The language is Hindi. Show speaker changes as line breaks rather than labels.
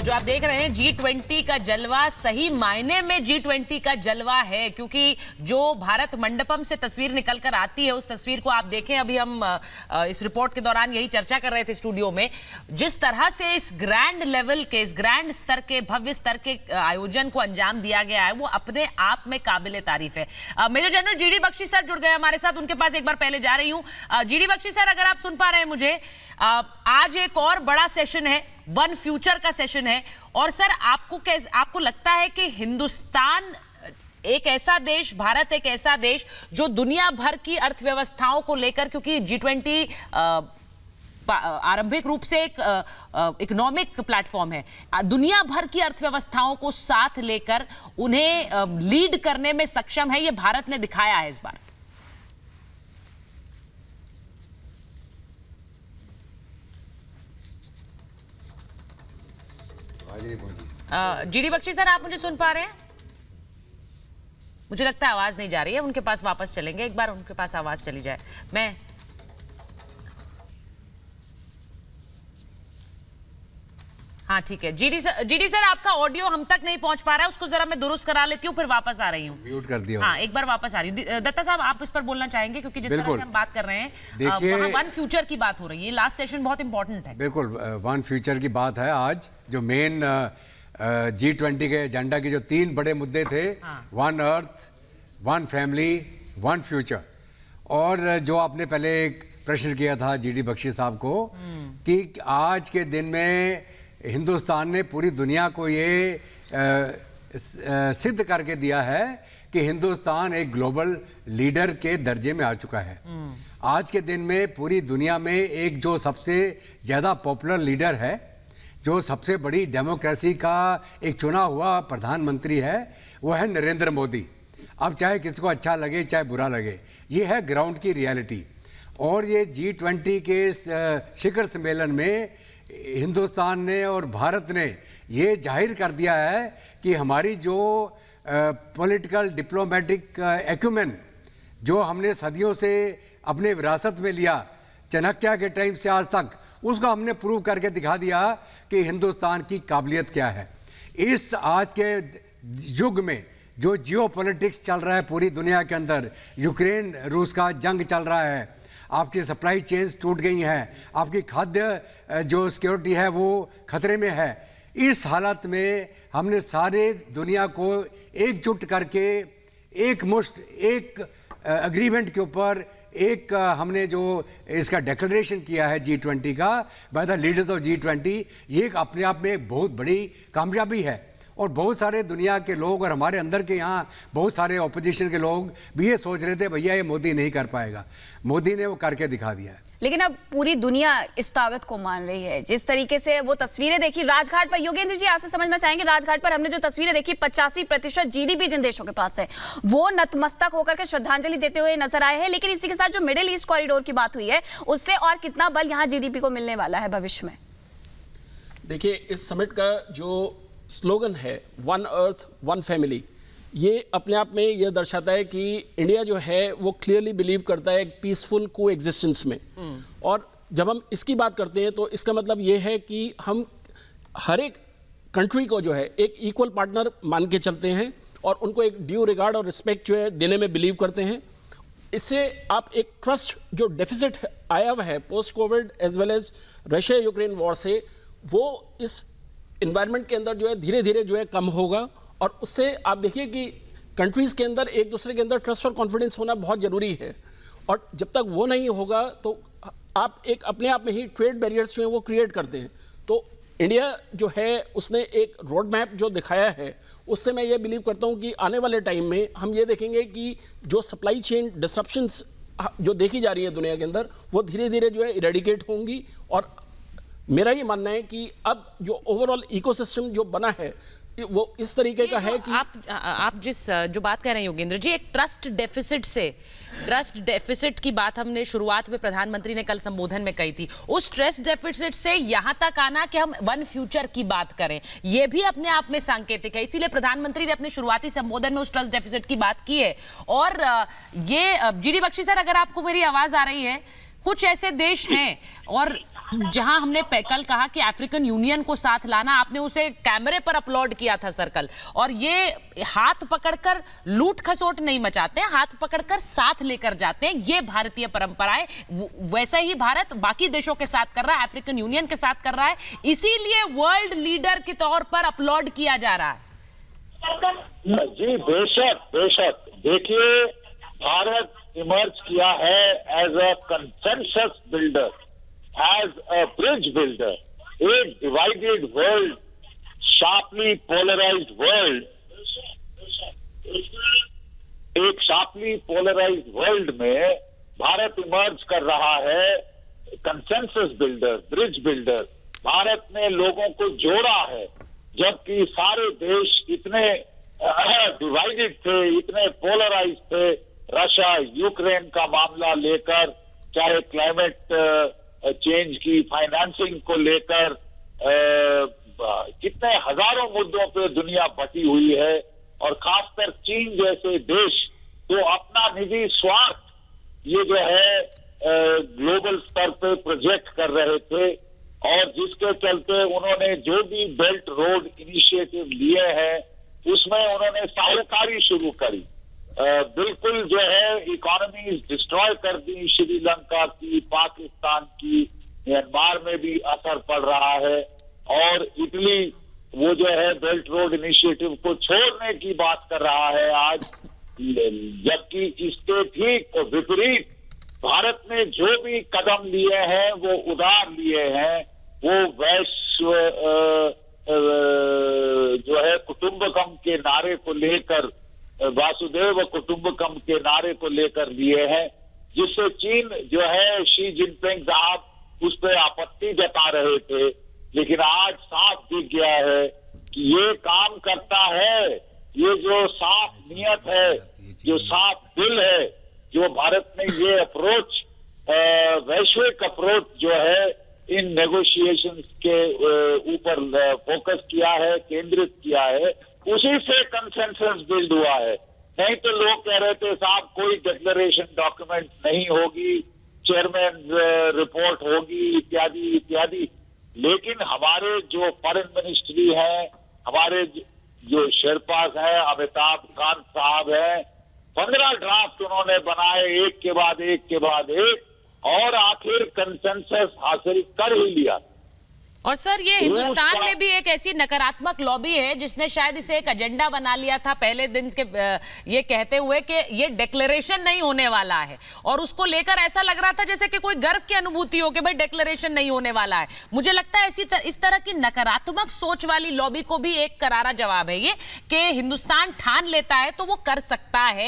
जो आप देख रहे हैं G20 का जलवा सही मायने में G20 का जलवा है, क्योंकि जो भारत मंडपम से तस्वीर निकल कर आती है उस तस्वीर को आप देखें। अभी हम इस रिपोर्ट के दौरान यही चर्चा कर रहे थे स्टूडियो में, जिस तरह से इस ग्रैंड लेवल के, इस ग्रैंड स्तर के, भव्य स्तर के आयोजन को अंजाम दिया गया है, वो अपने आप में काबिले तारीफ है। Major general GD Bakshi sir जुड़ गए हमारे साथ, उनके पास एक बार पहले जा रही हूं। जीडी बख्शी सर, अगर आप सुन पा रहे हैं मुझे, आज एक और बड़ा सेशन है, वन फ्यूचर का सेशन है, और सर आपको लगता है कि हिंदुस्तान एक ऐसा देश, भारत एक ऐसा देश जो दुनिया भर की अर्थव्यवस्थाओं को लेकर, क्योंकि G20 आरंभिक रूप से एक इकोनॉमिक प्लेटफॉर्म है, दुनिया भर की अर्थव्यवस्थाओं को साथ लेकर उन्हें लीड करने में सक्षम है, ये भारत ने दिखाया है इस बार। जीडी बख्शी सर, आप मुझे सुन पा रहे हैं? मुझे लगता है आवाज नहीं जा रही है, उनके पास वापस चलेंगे, एक बार उनके पास आवाज चली जाए। हाँ ठीक है। जीडी सर आपका ऑडियो हम तक नहीं पहुंच पा रहा है, उसको जरा मैं दुरुस्त करा लेती हूँ, फिर वापस आ रही हूँ।
म्यूट कर दिया।
हाँ, एक बार वापस आ रही हूँ। दत्ता साहब, आप इस पर बोलना चाहेंगे, क्योंकि जिस तरह से हम बात कर रहे हैं वहाँ वन फ्यूचर की बात हो रही है, लास्ट सेशन बहुत इंपॉर्टेंट है।
बिल्कुल, वन फ्यूचर की बात है आज। जो मेन G20 के एजेंडा के जो 3 बड़े मुद्दे थे, one earth, one family, one future, और जो आपने पहले एक प्रश्न किया था जीडी बख्शी साहब को कि आज के दिन में हिंदुस्तान ने पूरी दुनिया को ये सिद्ध करके दिया है कि हिंदुस्तान एक ग्लोबल लीडर के दर्जे में आ चुका है। आज के दिन में पूरी दुनिया में एक जो सबसे ज़्यादा पॉपुलर लीडर है, जो सबसे बड़ी डेमोक्रेसी का एक चुना हुआ प्रधानमंत्री है, वो है नरेंद्र मोदी। अब चाहे किसी को अच्छा लगे चाहे बुरा लगे, ये है ग्राउंड की रियलिटी। और ये G20 के शिखर सम्मेलन में हिंदुस्तान ने और भारत ने ये जाहिर कर दिया है कि हमारी जो पॉलिटिकल डिप्लोमेटिक एक्यूमेन जो हमने सदियों से अपने विरासत में लिया, चाणक्य के टाइम से आज तक, उसको हमने प्रूव करके दिखा दिया कि हिंदुस्तान की काबिलियत क्या है। इस आज के युग में जो जियोपॉलिटिक्स चल रहा है पूरी दुनिया के अंदर, यूक्रेन रूस का जंग चल रहा है, आपकी सप्लाई चेन्स टूट गई हैं, आपकी खाद्य जो सिक्योरिटी है वो खतरे में है। इस हालत में हमने सारे दुनिया को एकजुट करके एक मुश्त, एक एग्रीमेंट के ऊपर एक हमने जो इसका डिक्लेरेशन किया है G20 का, by the leaders of G20, ये अपने आप में एक बहुत बड़ी कामयाबी है। और बहुत सारे दुनिया के लोग और हमारे अंदर के यहाँ बहुत सारे ऑपोजिशन के लोग भी ये सोच रहे थे भैया ये मोदी नहीं कर पाएगा, मोदी ने वो करके दिखा दिया है।
लेकिन अब पूरी दुनिया इस ताकत को मान रही है। जिस तरीके से वो तस्वीरें देखी राजघाट पर, योगेंद्र जी आपसे समझना चाहेंगे, राजघाट पर हमने जो तस्वीरें देखी, 85% GDP जिन देशों के पास है वो नतमस्तक होकर के श्रद्धांजलि देते हुए नजर आए हैं। लेकिन इसी के साथ जो मिडिल ईस्ट कॉरिडोर की बात हुई है, उससे और कितना बल यहाँ GDP को मिलने वाला है भविष्य में?
देखिए, इस समिट का जो स्लोगन है वन अर्थ वन फैमिली, ये अपने आप में यह दर्शाता है कि इंडिया जो है वो क्लियरली बिलीव करता है एक पीसफुल को एग्जिस्टेंस में। और जब हम इसकी बात करते हैं तो इसका मतलब ये है कि हम हर एक कंट्री को जो है एक इक्वल पार्टनर मान के चलते हैं और उनको एक ड्यू रिगार्ड और रिस्पेक्ट जो है देने में बिलीव करते हैं। इससे आप एक ट्रस्ट जो डेफिसिट आया हुआ है post covid as well as Russia Ukraine war से, वो इस इन्वायरमेंट के अंदर जो है धीरे धीरे जो है कम होगा। और उससे आप देखिए कि कंट्रीज़ के अंदर एक दूसरे के अंदर ट्रस्ट और कॉन्फिडेंस होना बहुत ज़रूरी है। और जब तक वो नहीं होगा तो आप एक अपने आप में ही ट्रेड बैरियर्स जो हैं वो क्रिएट करते हैं। तो इंडिया जो है उसने एक रोड मैप जो दिखाया है, उससे मैं ये बिलीव करता हूँ कि आने वाले टाइम में हम ये देखेंगे कि जो सप्लाई चेन डिसरप्शंस जो देखी जा रही है दुनिया के अंदर, वो धीरे धीरे जो है इरेडिकेट होंगी। और मेरा ये मानना है कि अब जो ओवरऑल इकोसिस्टम जो बना है वो इस तरीके का है कि
आप जिस जो बात कर रहे हैं योगेंद्र जी, एक ट्रस्ट डेफिसिट की बात हमने शुरुआत में प्रधानमंत्री ने कल संबोधन में कही थी। उस ट्रस्ट डेफिसिट से यहां तक आना कि हम वन फ्यूचर की बात करें, यह भी अपने आप में सांकेतिक है। इसीलिए प्रधानमंत्री ने अपने शुरुआती संबोधन में उस ट्रस्ट डेफिसिट की बात की है। और ये जीडी बख्शी सर, अगर आपको मेरी आवाज आ रही है, कुछ ऐसे देश हैं और जहां हमने कल कहा कि अफ्रीकन यूनियन को साथ लाना, आपने उसे कैमरे पर अपलोड किया था सर कल, और ये हाथ पकड़कर लूट खसोट नहीं मचाते हैं, हाथ पकड़कर साथ लेकर जाते हैं, ये भारतीय परंपरा है। वैसा ही भारत बाकी देशों के साथ कर रहा है, अफ्रीकन यूनियन के साथ कर रहा है, इसीलिए वर्ल्ड लीडर के तौर पर अपलोड किया जा रहा है।
जी बेशक बेशक, देखिए भारत इमर्ज किया है as a consensus builder, as a bridge builder. A divided world, sharply polarized world, एक sharply polarized world में भारत इमर्ज कर रहा है consensus builder, bridge builder. Bharat ने लोगों को जोड़ा है, जबकि सारे देश इतने डिवाइडेड थे, इतने पोलराइज थे। रशिया यूक्रेन का मामला लेकर, चाहे क्लाइमेट चेंज की फाइनेंसिंग को लेकर, कितने हजारों मुद्दों पे दुनिया बटी हुई है, और खासकर चीन जैसे देश तो अपना निजी स्वार्थ ये जो है ग्लोबल स्तर पे प्रोजेक्ट कर रहे थे, और जिसके चलते उन्होंने जो भी बेल्ट रोड इनिशिएटिव लिए हैं उसमें उन्होंने साहूकारी शुरू करी, बिल्कुल जो है इकोनॉमीज डिस्ट्रॉय कर दी, श्रीलंका की, पाकिस्तान की, म्यांमार में भी असर पड़ रहा है, और इटली वो जो है बेल्ट रोड इनिशिएटिव को छोड़ने की बात कर रहा है आज, जबकि इसके ठीक विपरीत भारत ने जो भी कदम लिए हैं वो उदार लिए हैं, वो वैश्व जो है कुटुंबकम के नारे को लेकर, वासुदेव कुटुंबकम के नारे को लेकर लिए हैं, जिससे चीन जो है शी जिनपिंग साहब उस पर आपत्ति जता रहे थे, लेकिन आज साफ दिख गया है कि ये काम करता है, ये जो साफ नियत है, जो साफ दिल है, जो भारत ने ये अप्रोच, वैश्विक अप्रोच जो है इन नेगोशिएशंस के ऊपर फोकस किया है, केंद्रित किया है, उसी से कंसेंसस बिल्ड हुआ है। नहीं तो लोग कह रहे थे साहब कोई डिक्लेरेशन डॉक्यूमेंट नहीं होगी, चेयरमैन रिपोर्ट होगी, इत्यादि इत्यादि, लेकिन हमारे जो फॉरेन मिनिस्ट्री है, हमारे जो शेरपास हैं, अमिताभ कांत साहब हैं, 15 ड्राफ्ट उन्होंने बनाए, एक के बाद एक के बाद एक, और आखिर कंसेंसस हासिल कर ही लिया।
और सर ये हिंदुस्तान में भी एक ऐसी नकारात्मक लॉबी है जिसने शायद इसे एक एजेंडा बना लिया था पहले दिन के, ये कहते हुए कि ये डिक्लेरेशन नहीं होने वाला है, और उसको लेकर ऐसा लग रहा था जैसे कि कोई गर्व की अनुभूति हो कि भाई डिक्लेरेशन नहीं होने वाला है। मुझे लगता है इस तरह की नकारात्मक सोच वाली लॉबी को भी एक करारा जवाब है ये कि हिंदुस्तान ठान लेता है तो वो कर सकता है।